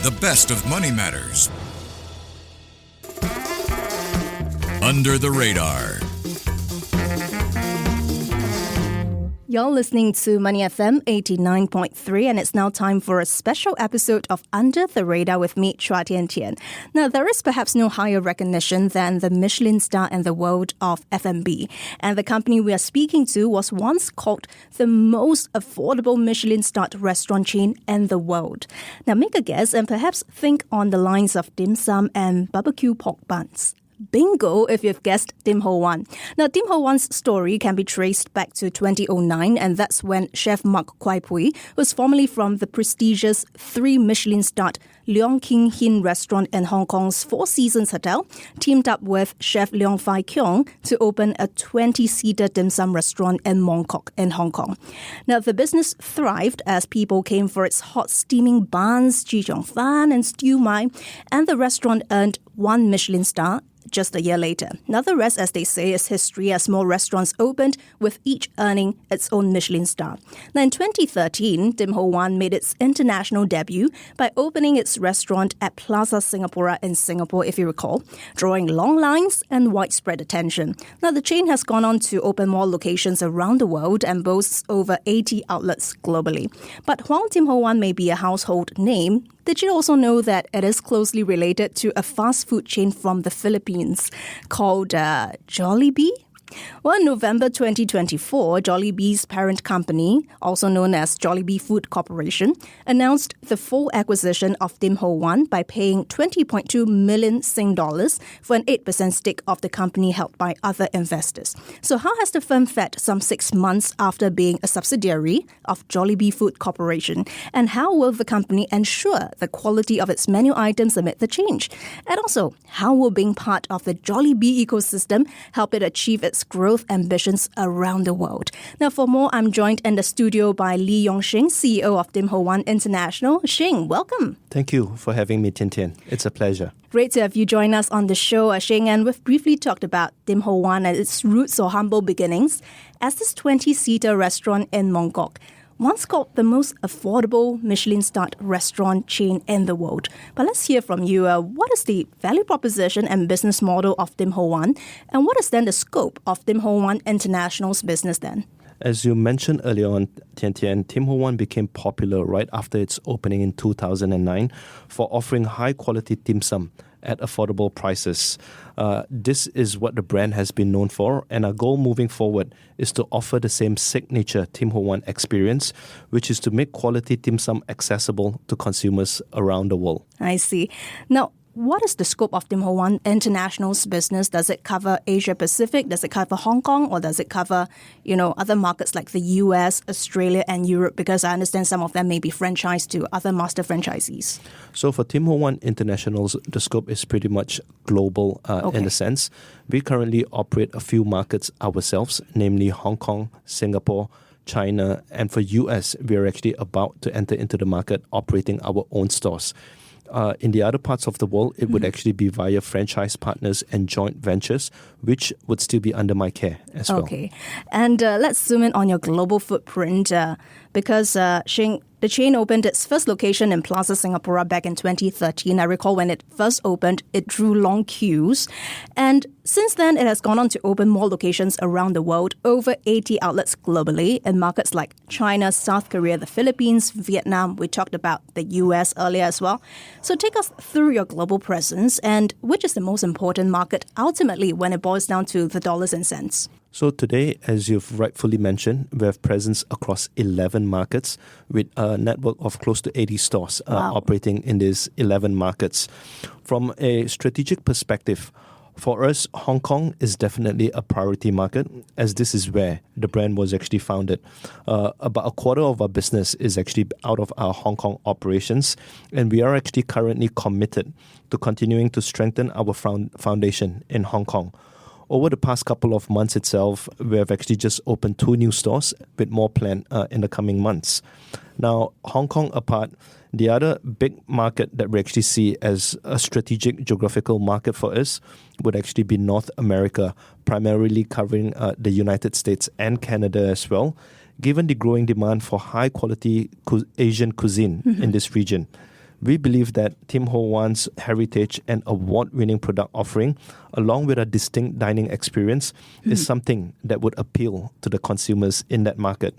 The best of Money Matters. Under the Radar. You're listening to Money FM 89.3, and it's now time for a special episode of Under the Radar with me, Chua Tian Tian. Now, there is perhaps no higher recognition than the Michelin star in the world of F&B. And the company we are speaking to was once called the most affordable Michelin-starred restaurant chain in the world. Now, make a guess and perhaps think on the lines of dim sum and barbecue pork buns. Bingo if you've guessed Tim Ho Wan. Now, Tim Ho Wan's story can be traced back to 2009, and that's when Chef Mak Kwai Pui, who's formerly from the prestigious 3 Michelin-starred Lung King Heen restaurant in Hong Kong's Four Seasons Hotel, teamed up with Chef Leung Fai Keung to open a 20-seater dim sum restaurant in Mongkok in Hong Kong. Now, the business thrived as people came for its hot steaming buns, cheong and siew mai, and the restaurant earned 1 Michelin star just a year later. Now, the rest, as they say, is history as more restaurants opened, with each earning its own Michelin star. Now, in 2013, Tim Ho Wan made its international debut by opening its restaurant at Plaza Singapura in Singapore, if you recall, drawing long lines and widespread attention. Now, the chain has gone on to open more locations around the world and boasts over 80 outlets globally. But while Tim Ho Wan may be a household name, did you also know that it is closely related to a fast food chain from the Philippines called Jollibee? Well, in November 2024, Jollibee's parent company, also known as Jollibee Food Corporation, announced the full acquisition of Tim Ho Wan by paying 20.2 million Sing dollars for an 8% stake of the company held by other investors. So how has the firm fared some 6 months after being a subsidiary of Jollibee Food Corporation? And how will the company ensure the quality of its menu items amid the change? And also, how will being part of the Jollibee ecosystem help it achieve its growth ambitions around the world? Now, for more, I'm joined in the studio by Lee Yong-shing, CEO of Tim Ho Wan International. Shing, welcome. Thank you for having me, Tian Tian. It's a pleasure. Great to have you join us on the show, Shing. And we've briefly talked about Tim Ho Wan and its roots or humble beginnings as this 20-seater restaurant in Mongkok, once called the most affordable Michelin-starred restaurant chain in the world. But let's hear from you. What is the value proposition and business model of Tim Ho Wan? And what is then the scope of Tim Ho Wan International's business then? As you mentioned earlier on, Tian Tian, Tim Ho Wan became popular right after its opening in 2009 for offering high-quality dim sum at affordable prices. This is what the brand has been known for, and our goal moving forward is to offer the same signature Tim Ho Wan experience, which is to make quality dim sum accessible to consumers around the world. I see. Now, what is the scope of Tim Ho Wan International's business? Does it cover Asia Pacific? Does it cover Hong Kong? Or does it cover, other markets like the US, Australia, and Europe? Because I understand some of them may be franchised to other master franchisees. So for Tim Ho Wan International's, the scope is pretty much global in a sense. We currently operate a few markets ourselves, namely Hong Kong, Singapore, China, and for US, we are actually about to enter into the market operating our own stores. In the other parts of the world, it would actually be via franchise partners and joint ventures, which would still be under my care as well. Okay. And let's zoom in on your global footprint because Shing, the chain opened its first location in Plaza Singapura back in 2013. I recall when it first opened, it drew long queues. And since then, it has gone on to open more locations around the world, over 80 outlets globally in markets like China, South Korea, the Philippines, Vietnam. We talked about the US earlier as well. So take us through your global presence and which is the most important market ultimately when it boils down to the dollars and cents. So today, as you've rightfully mentioned, we have presence across 11 markets with a network of close to 80 stores operating in these 11 markets. From a strategic perspective, for us, Hong Kong is definitely a priority market as this is where the brand was actually founded. About a quarter of our business is actually out of our Hong Kong operations, and we are actually currently committed to continuing to strengthen our foundation in Hong Kong. Over the past couple of months itself, we have actually just opened 2 new stores with more planned in the coming months. Now, Hong Kong apart, the other big market that we actually see as a strategic geographical market for us would actually be North America, primarily covering the United States and Canada as well, given the growing demand for high-quality Asian cuisine in this region. We believe that Tim Ho Wan's heritage and award-winning product offering, along with a distinct dining experience, is something that would appeal to the consumers in that market.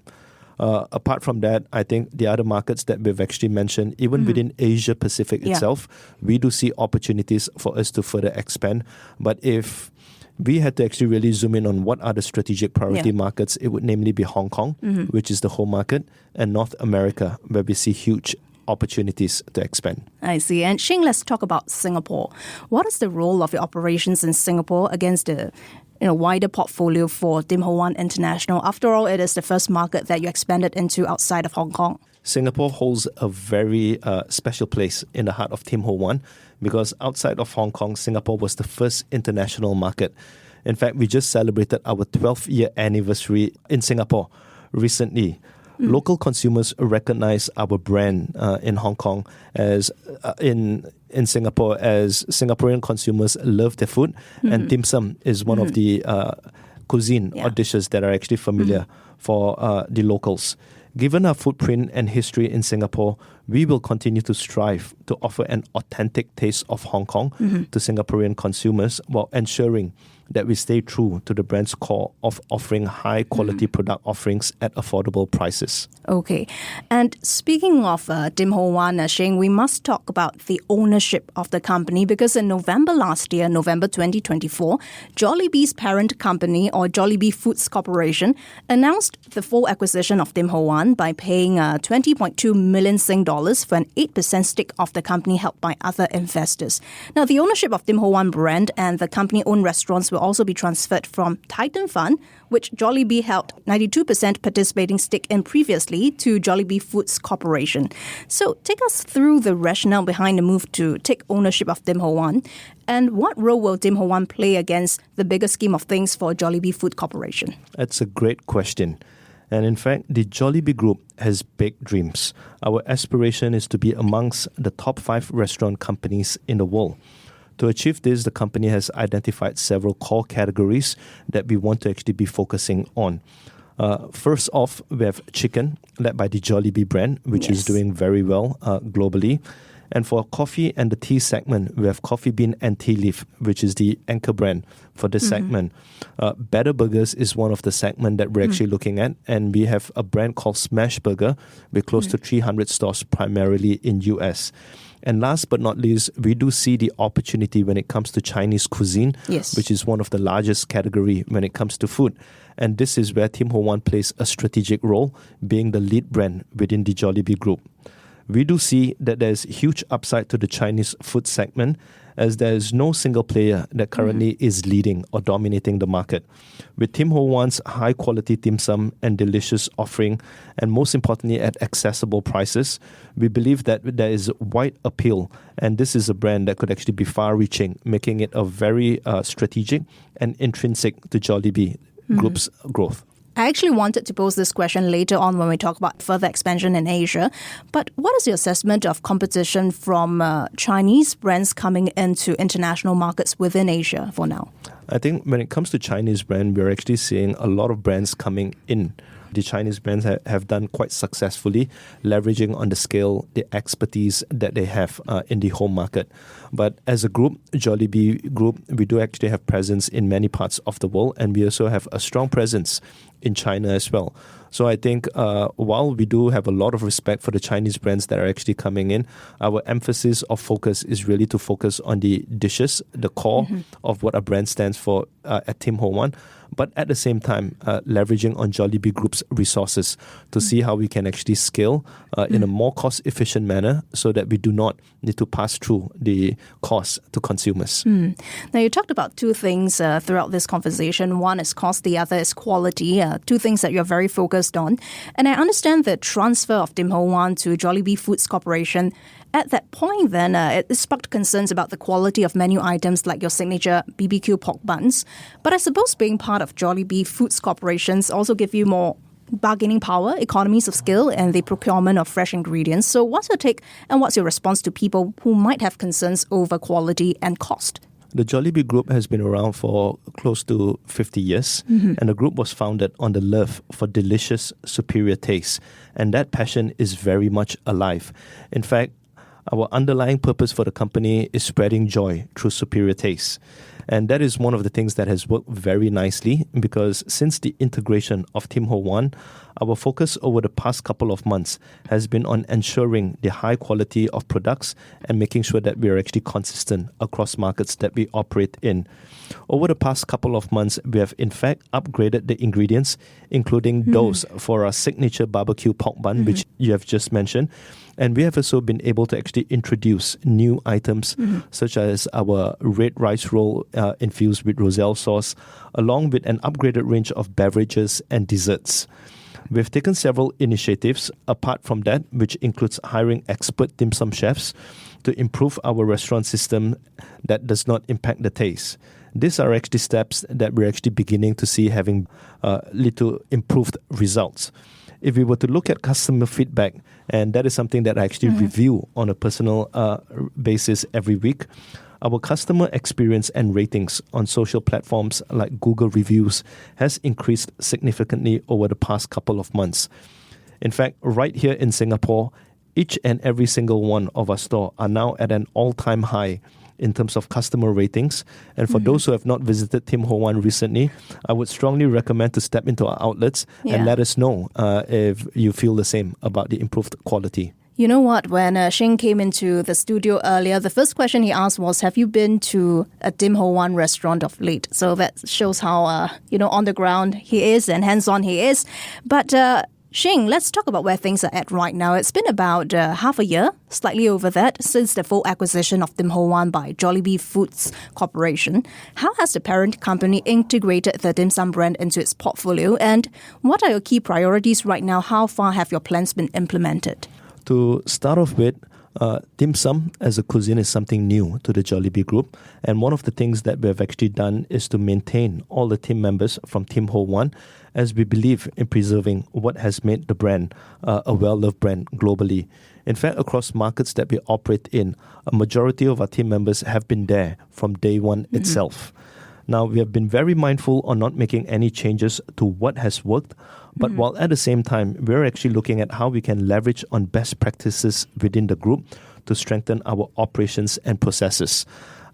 Apart from that, I think the other markets that we've actually mentioned, even within Asia Pacific itself, we do see opportunities for us to further expand. But if we had to actually really zoom in on what are the strategic priority markets, it would namely be Hong Kong, which is the home market, and North America, where we see huge opportunities to expand. I see. And Shing, let's talk about Singapore. What is the role of your operations in Singapore against the wider portfolio for Tim Ho Wan International? After all, it is the first market that you expanded into outside of Hong Kong. Singapore holds a very special place in the heart of Tim Ho Wan because outside of Hong Kong, Singapore was the first international market. In fact, we just celebrated our 12th year anniversary in Singapore recently. Local consumers recognize our brand in Hong Kong as in Singapore as Singaporean consumers love their food, and dim sum is one of the cuisine or dishes that are actually familiar for the locals. Given our footprint and history in Singapore, we will continue to strive to offer an authentic taste of Hong Kong to Singaporean consumers while ensuring that we stay true to the brand's core of offering high-quality product offerings at affordable prices. Okay. And speaking of Tim Ho Wan, Shing, we must talk about the ownership of the company because in November last year, November 2024, Jollibee's parent company, or Jollibee Foods Corporation, announced the full acquisition of Tim Ho Wan by paying 20.2 million Sing dollars for an 8% stake of the company held by other investors. Now, the ownership of Tim Ho Wan brand and the company-owned restaurants will also be transferred from Titan Fund, which Jollibee held 92% participating stake in previously, to Jollibee Foods Corporation. So take us through the rationale behind the move to take ownership of Tim Ho Wan, and what role will Tim Ho Wan play against the bigger scheme of things for Jollibee Food Corporation? That's a great question. And in fact, the Jollibee Group has big dreams. Our aspiration is to be amongst the top 5 restaurant companies in the world. To achieve this, the company has identified several core categories that we want to actually be focusing on. First off, we have chicken, led by the Jollibee brand, which is doing very well globally. And for coffee and the tea segment, we have Coffee Bean and Tea Leaf, which is the anchor brand for this segment. Better Burgers is one of the segments that we're actually looking at. And we have a brand called Smash Burger with close to 300 stores, primarily in US. And last but not least, we do see the opportunity when it comes to Chinese cuisine, which is one of the largest category when it comes to food. And this is where Tim Ho Wan plays a strategic role, being the lead brand within the Jollibee Group. We do see that there's huge upside to the Chinese food segment, as there is no single player that currently is leading or dominating the market. With Tim Ho Wan's high-quality dim sum and delicious offering, and most importantly at accessible prices, we believe that there is wide appeal, and this is a brand that could actually be far-reaching, making it a very strategic and intrinsic to Jollibee Group's growth. I actually wanted to pose this question later on when we talk about further expansion in Asia. But what is your assessment of competition from Chinese brands coming into international markets within Asia for now? I think when it comes to Chinese brand, we're actually seeing a lot of brands coming in. The Chinese brands have done quite successfully, leveraging on the scale, the expertise that they have in the home market. But as a group, Jollibee Group, we do actually have presence in many parts of the world, and we also have a strong presence in China as well. So I think while we do have a lot of respect for the Chinese brands that are actually coming in, our emphasis or focus is really to focus on the dishes, the core of what our brand stands for at Tim Ho Wan, but at the same time leveraging on Jollibee Group's resources to see how we can actually scale in a more cost-efficient manner so that we do not need to pass through the cost to consumers. Now, you talked about two things throughout this conversation. One is cost, the other is quality, two things that you're very focused on. And I understand the transfer of Tim Ho Wan to Jollibee Foods Corporation. At that point, then, it sparked concerns about the quality of menu items like your signature BBQ pork buns. But I suppose being part of Jollibee Foods Corporations also give you more bargaining power, economies of scale, and the procurement of fresh ingredients. So what's your take and what's your response to people who might have concerns over quality and cost? The Jollibee Group has been around for close to 50 years, and the group was founded on the love for delicious, superior taste. And that passion is very much alive. In fact, Our underlying purpose for the company is spreading joy through superior taste. And that is one of the things that has worked very nicely, because since the integration of Tim Ho Wan, our focus over the past couple of months has been on ensuring the high quality of products and making sure that we are actually consistent across markets that we operate in. Over the past couple of months, we have in fact upgraded the ingredients, including those for our signature barbecue pork bun, which you have just mentioned. And we have also been able to actually introduce new items such as our red rice roll infused with roselle sauce, along with an upgraded range of beverages and desserts. We've taken several initiatives apart from that, which includes hiring expert dim sum chefs to improve our restaurant system that does not impact the taste. These are actually steps that we're actually beginning to see having little improved results. If we were to look at customer feedback, and that is something that I actually review on a personal basis every week, our customer experience and ratings on social platforms like Google Reviews has increased significantly over the past couple of months. In fact, right here in Singapore, each and every single one of our stores are now at an all-time high in terms of customer ratings. And for those who have not visited Tim Ho Wan recently, I would strongly recommend to step into our outlets and let us know if you feel the same about the improved quality. You know what, when Shane came into the studio earlier, the first question he asked was, have you been to a Tim Ho Wan restaurant of late? So that shows how, on the ground he is and hands-on he is. But Shane, let's talk about where things are at right now. It's been about half a year, slightly over that, since the full acquisition of Tim Ho Wan by Jollibee Food Corporat. How has the parent company integrated the dim sum brand into its portfolio? And what are your key priorities right now? How far have your plans been implemented? To start off with, dim sum as a cuisine is something new to the Jollibee Group. And one of the things that we have actually done is to maintain all the team members from Tim Ho Wan, as we believe in preserving what has made the brand a well-loved brand globally. In fact, across markets that we operate in, a majority of our team members have been there from day one itself. Now, we have been very mindful on not making any changes to what has worked, but while at the same time, we're actually looking at how we can leverage on best practices within the group to strengthen our operations and processes.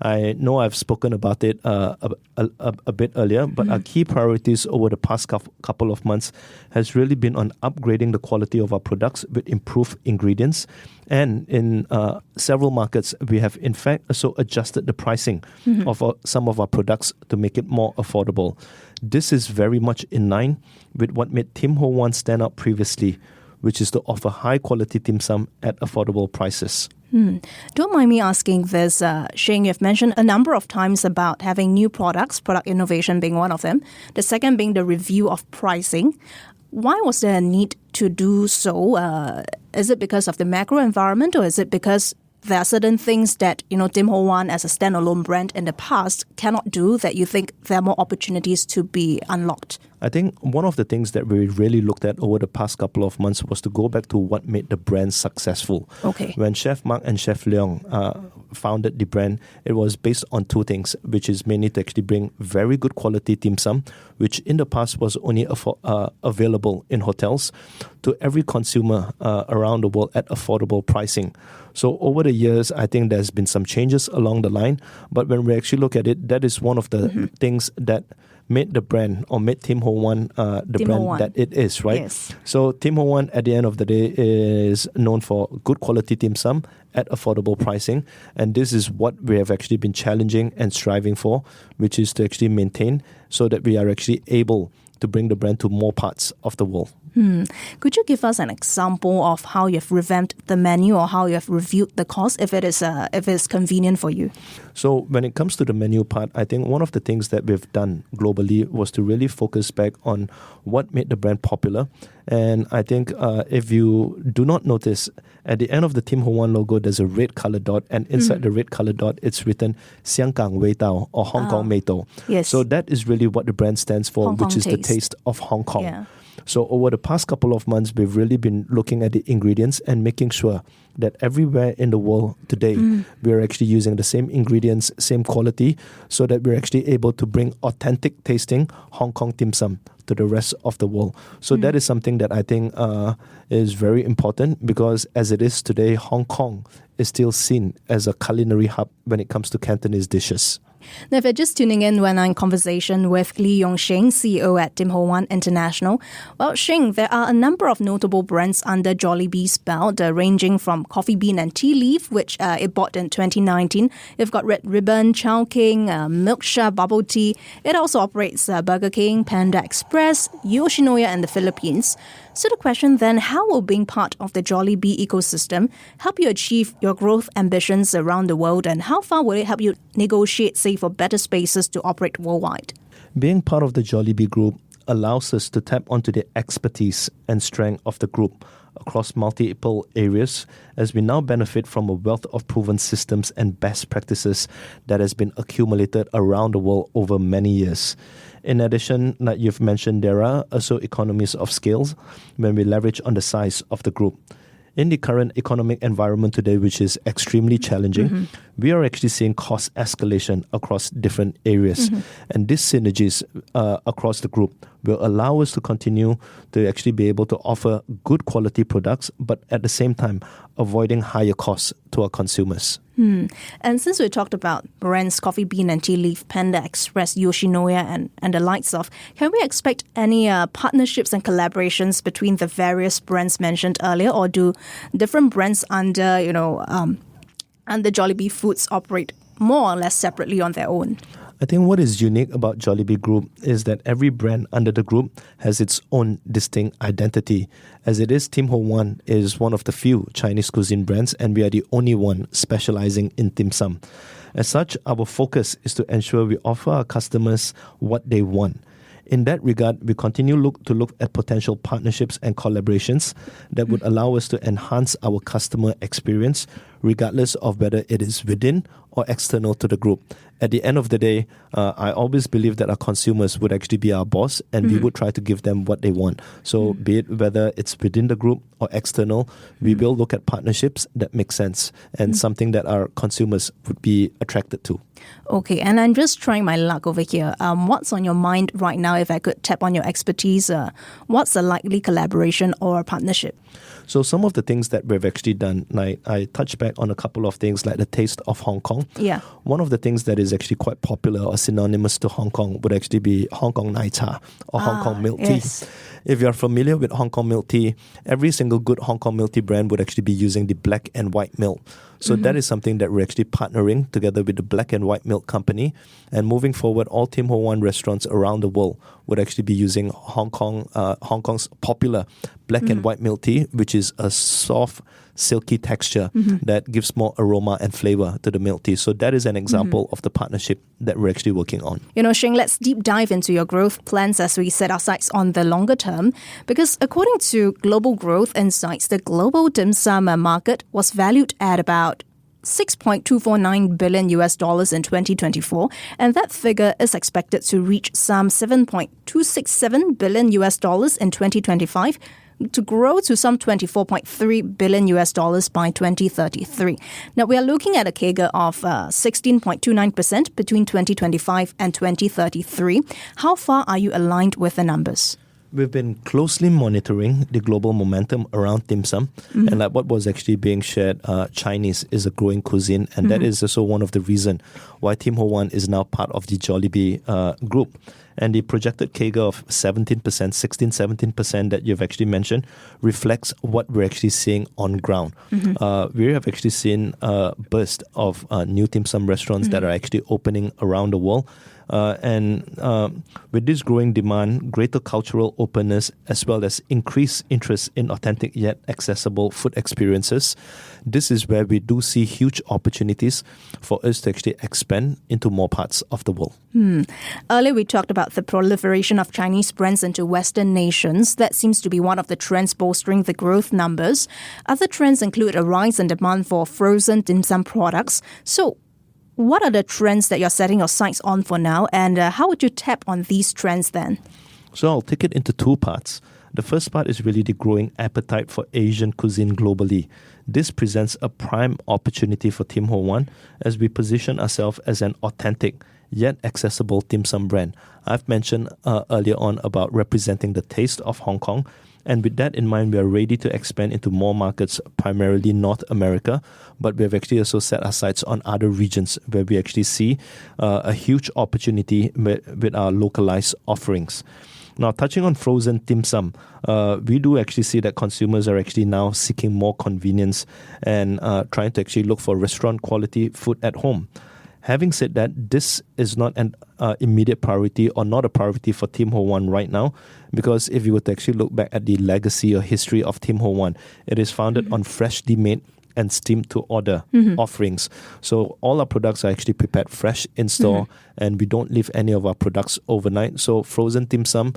I know I've spoken about it a bit earlier, but our key priorities over the past couple of months has really been on upgrading the quality of our products with improved ingredients. And in several markets, we have in fact also adjusted the pricing of some of our products to make it more affordable. This is very much in line with what made Tim Ho Wan stand out previously, which is to offer high-quality dim sum at affordable prices. Don't mind me asking this, Shane, you've mentioned a number of times about having new products, product innovation being one of them. The second being the review of pricing. Why was there a need to do so? Is it because of the macro environment, or is it because there are certain things that, Tim Ho Wan as a standalone brand in the past cannot do that you think there are more opportunities to be unlocked? I think one of the things that we really looked at over the past couple of months was to go back to what made the brand successful. Okay. When Chef Mak and Chef Leung founded the brand, it was based on two things, which is mainly to actually bring very good quality dim sum, which in the past was only available in hotels, to every consumer around the world at affordable pricing. So over the years, I think there's been some changes along the line, but when we actually look at it, that is one of the things that made the brand, or made Tim Ho Wan the brand that it is, right? Yes. So Tim Ho Wan at the end of the day is known for good quality dim sum at affordable pricing, and this is what we have actually been challenging and striving for, which is to actually maintain so that we are actually able to bring the brand to more parts of the world. Could you give us an example of how you've revamped the menu or how you have reviewed the cost, if it's convenient for you? So when it comes to the menu part, I think one of the things that we've done globally was to really focus back on what made the brand popular. And I think if you do not notice, at the end of the Tim Ho Wan logo, there's a red color dot, and inside the red color dot, it's written Siang Kang Wei Tao, or Hong Kong Mei Tao. Yes. So that is really what the brand stands for, Hong Kong which is the taste. taste of Hong Kong. Yeah. So over the past couple of months, we've really been looking at the ingredients and making sure that everywhere in the world today, we're actually using the same ingredients, same quality, so that we're actually able to bring authentic tasting Hong Kong dim sum to the rest of the world. So that is something that I think is very important, because as it is today, Hong Kong is still seen as a culinary hub when it comes to Cantonese dishes. Now, if you're just tuning in, we're now in conversation with Lee Yong-shing, CEO at Tim Ho Wan International. Well, Shing, there are a number of notable brands under Jollibee's belt, ranging from Coffee Bean and Tea Leaf, which it bought in 2019. You've got Red Ribbon, Chowking, Milksha, Bubble Tea. It also operates Burger King, Panda Express, Yoshinoya and the Philippines. So the question then, how will being part of the Jollibee ecosystem help you achieve your growth ambitions around the world, and how far will it help you negotiate, say, for better spaces to operate worldwide? Being part of the Jollibee Group allows us to tap onto the expertise and strength of the group across multiple areas, as we now benefit from a wealth of proven systems and best practices that has been accumulated around the world over many years. In addition, like you've mentioned, there are also economies of scales when we leverage on the size of the group. In the current economic environment today, which is extremely challenging, we are actually seeing cost escalation across different areas. And these synergies across the group will allow us to continue to actually be able to offer good quality products, but at the same time, avoiding higher costs to our consumers. And since we talked about brands Coffee Bean and Tea Leaf, Panda Express, Yoshinoya and the likes of, can we expect any partnerships and collaborations between the various brands mentioned earlier, or do different brands under Jollibee Foods operate more or less separately on their own? I think what is unique about Jollibee Group is that every brand under the group has its own distinct identity. As it is, Tim Ho Wan is one of the few Chinese cuisine brands, and we are the only one specializing in dim sum. As such, our focus is to ensure we offer our customers what they want. In that regard, we continue to look at potential partnerships and collaborations that would allow us to enhance our customer experience, regardless of whether it is within or external to the group. At the end of the day, I always believe that our consumers would actually be our boss, and we would try to give them what they want. So be it whether it's within the group or external, we will look at partnerships that make sense and something that our consumers would be attracted to. Okay, and I'm just trying my luck over here. What's on your mind right now, if I could tap on your expertise? What's a likely collaboration or partnership? So some of the things that we've actually done, like I touched back on a couple of things like the taste of Hong Kong. Yeah. One of the things that is actually quite popular or synonymous to Hong Kong would actually be Hong Kong Nai Cha or Hong Kong milk tea. Yes. If you're familiar with Hong Kong milk tea, every single good Hong Kong milk tea brand would actually be using the black and white milk. So that is something that we're actually partnering together with the Black and White Milk Company. And moving forward, all Tim Ho Wan restaurants around the world would actually be using Hong Kong's popular black and white milk tea, which is a soft, silky texture that gives more aroma and flavor to the milk tea. So that is an example of the partnership that we're actually working on. You know, Shing, let's deep dive into your growth plans as we set our sights on the longer term. Because according to Global Growth Insights, the global dim sum market was valued at about $6.249 billion US in 2024, and that figure is expected to reach some $7.267 billion US in 2025, to grow to some $24.3 billion US by 2033. Now, we are looking at a CAGR of 16.29% between 2025 and 2033. How far are you aligned with the numbers? We've been closely monitoring the global momentum around dim sum, and like what was actually being shared, Chinese is a growing cuisine, and that is also one of the reasons why Tim Ho Wan is now part of the Jollibee group. And the projected CAGR of 16-17% that you've actually mentioned reflects what we're actually seeing on ground. We have actually seen a burst of new dim sum restaurants that are actually opening around the world. With this growing demand, greater cultural openness, as well as increased interest in authentic yet accessible food experiences, this is where we do see huge opportunities for us to actually expand into more parts of the world. Earlier, we talked about the proliferation of Chinese brands into Western nations. That seems to be one of the trends bolstering the growth numbers. Other trends include a rise in demand for frozen dim sum products. So, what are the trends that you're setting your sights on for now, and how would you tap on these trends then? So I'll take it into two parts. The first part is really the growing appetite for Asian cuisine globally. This presents a prime opportunity for Tim Ho Wan as we position ourselves as an authentic yet accessible dim sum brand. I've mentioned earlier on about representing the taste of Hong Kong, and with that in mind, we are ready to expand into more markets, primarily North America, but we have actually also set our sights on other regions where we actually see a huge opportunity with our localized offerings. Now, touching on frozen dim sum, we do actually see that consumers are actually now seeking more convenience and trying to actually look for restaurant quality food at home. Having said that, this is not an immediate priority or not a priority for Tim Ho Wan right now, because if you were to actually look back at the legacy or history of Tim Ho Wan, it is founded on freshly made and steamed to order offerings. So all our products are actually prepared fresh in store, and we don't leave any of our products overnight. So frozen dim sum,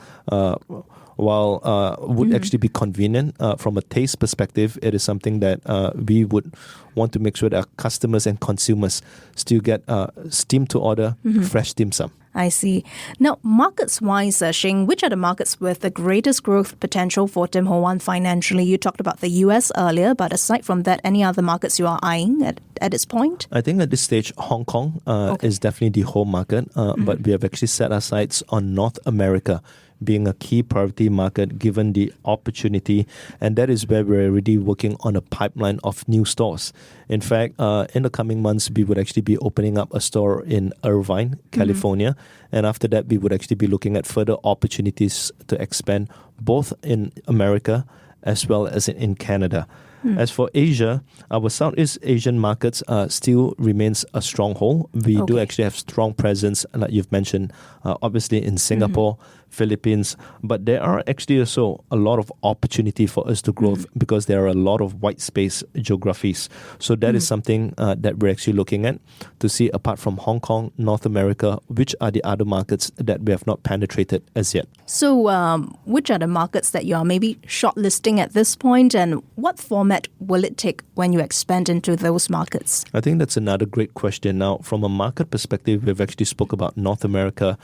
while would actually be convenient from a taste perspective, it is something that we would want to make sure that our customers and consumers still get steamed to order fresh dim sum. I see. Now, markets-wise, Shing, which are the markets with the greatest growth potential for Tim Ho Wan financially? You talked about the US earlier, but aside from that, any other markets you are eyeing at this point? I think at this stage, Hong Kong is definitely the home market, but we have actually set our sights on North America being a key priority market given the opportunity, and that is where we're already working on a pipeline of new stores. In fact, in the coming months, we would actually be opening up a store in Irvine, California, and after that, we would actually be looking at further opportunities to expand both in America as well as in Canada. As for Asia, our Southeast Asian markets still remains a stronghold. We do actually have strong presence, like you've mentioned, obviously in Singapore, Philippines, but there are actually also a lot of opportunity for us to grow because there are a lot of white space geographies. So that is something that we're actually looking at to see, apart from Hong Kong, North America, which are the other markets that we have not penetrated as yet. So which are the markets that you are maybe shortlisting at this point, and what format will it take when you expand into those markets? I think that's another great question. Now, from a market perspective, we've actually spoke about North America,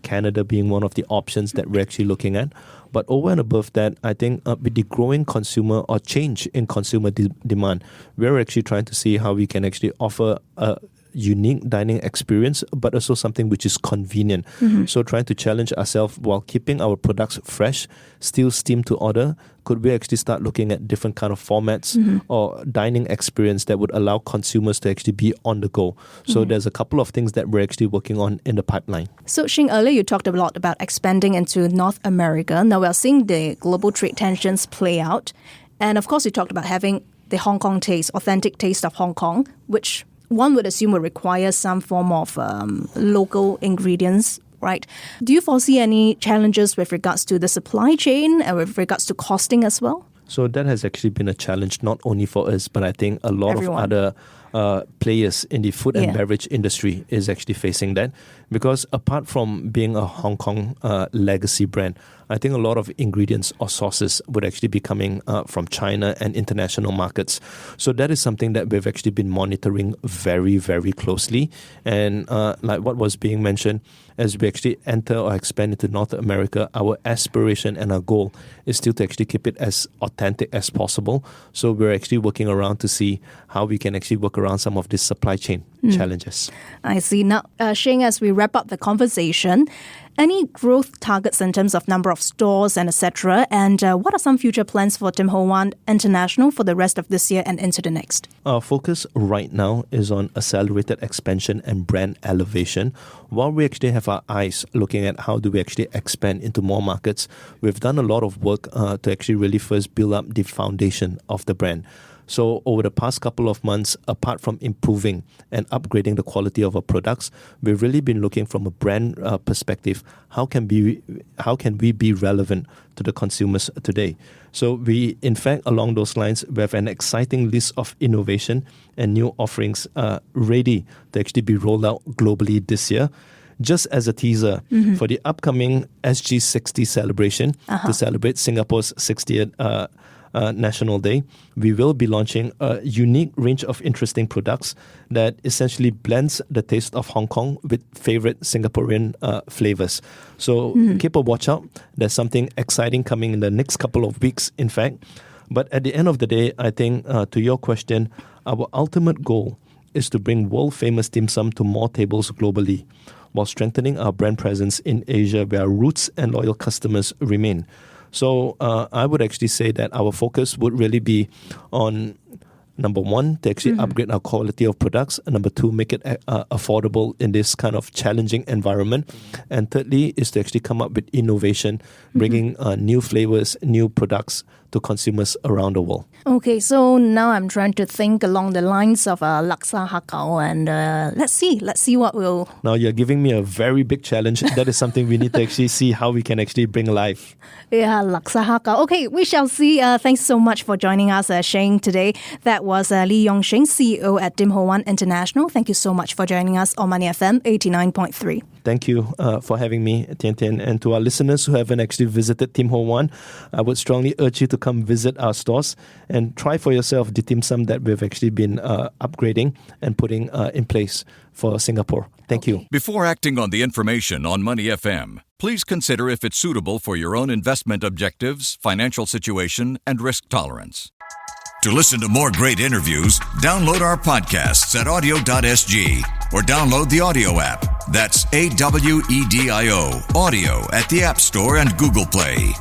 Canada being one of the options that we're actually looking at. But over and above that, I think with the growing consumer or change in consumer demand, we're actually trying to see how we can actually offer a unique dining experience, but also something which is convenient. So trying to challenge ourselves while keeping our products fresh, still steamed to order. Could we actually start looking at different kind of formats or dining experience that would allow consumers to actually be on the go? So there's a couple of things that we're actually working on in the pipeline. So Shing, earlier you talked a lot about expanding into North America. Now we're seeing the global trade tensions play out. And of course you talked about having the Hong Kong taste, authentic taste of Hong Kong, which one would assume would require some form of local ingredients, right? Do you foresee any challenges with regards to the supply chain and with regards to costing as well? So that has actually been a challenge not only for us, but I think a lot of other players in the food and beverage industry is actually facing that. Because apart from being a Hong Kong legacy brand, I think a lot of ingredients or sauces would actually be coming from China and international markets. So that is something that we've actually been monitoring very, very closely. And like what was being mentioned, as we actually enter or expand into North America, our aspiration and our goal is still to actually keep it as authentic as possible. So we're actually working around to see how we can actually work around some of these supply chain challenges. I see. Now, Shing, as we wrap up the conversation, any growth targets in terms of number of stores and etc.? And what are some future plans for Tim Ho Wan International for the rest of this year and into the next? Our focus right now is on accelerated expansion and brand elevation. While we actually have our eyes looking at how do we actually expand into more markets, we've done a lot of work to actually really first build up the foundation of the brand. So over the past couple of months, apart from improving and upgrading the quality of our products, we've really been looking from a brand perspective, how can we be relevant to the consumers today? So we, in fact, along those lines, we have an exciting list of innovation and new offerings ready to actually be rolled out globally this year. Just as a teaser for the upcoming SG60 celebration to celebrate Singapore's 60th National Day, we will be launching a unique range of interesting products that essentially blends the taste of Hong Kong with favorite Singaporean flavors. So keep a watch out. There's something exciting coming in the next couple of weeks, in fact. But at the end of the day, I think to your question, our ultimate goal is to bring world-famous dim sum to more tables globally, while strengthening our brand presence in Asia where our roots and loyal customers remain. So I would actually say that our focus would really be on, number one, to actually upgrade our quality of products. And number two, make it affordable in this kind of challenging environment. And thirdly, is to actually come up with innovation, bringing new flavors, new products to consumers around the world. Okay, so now I'm trying to think along the lines of laksa hakao, and let's see what will... Now you're giving me a very big challenge. That is something we need to actually see how we can actually bring alive. Yeah, laksa hakao. Okay, we shall see. Thanks so much for joining us, Shane, today. That was Lee Yong-shing, CEO at Tim Ho Wan International. Thank you so much for joining us on Money FM 89.3. Thank you for having me, Tian Tian. And to our listeners who haven't actually visited Tim Ho Wan, I would strongly urge you to come visit our stores and try for yourself the dim sum that we've actually been upgrading and putting in place for Singapore. Thank you. Before acting on the information on Money FM, please consider if it's suitable for your own investment objectives, financial situation, and risk tolerance. To listen to more great interviews, download our podcasts at audio.sg or download the audio app. That's AWEDIO, audio at the App Store and Google Play.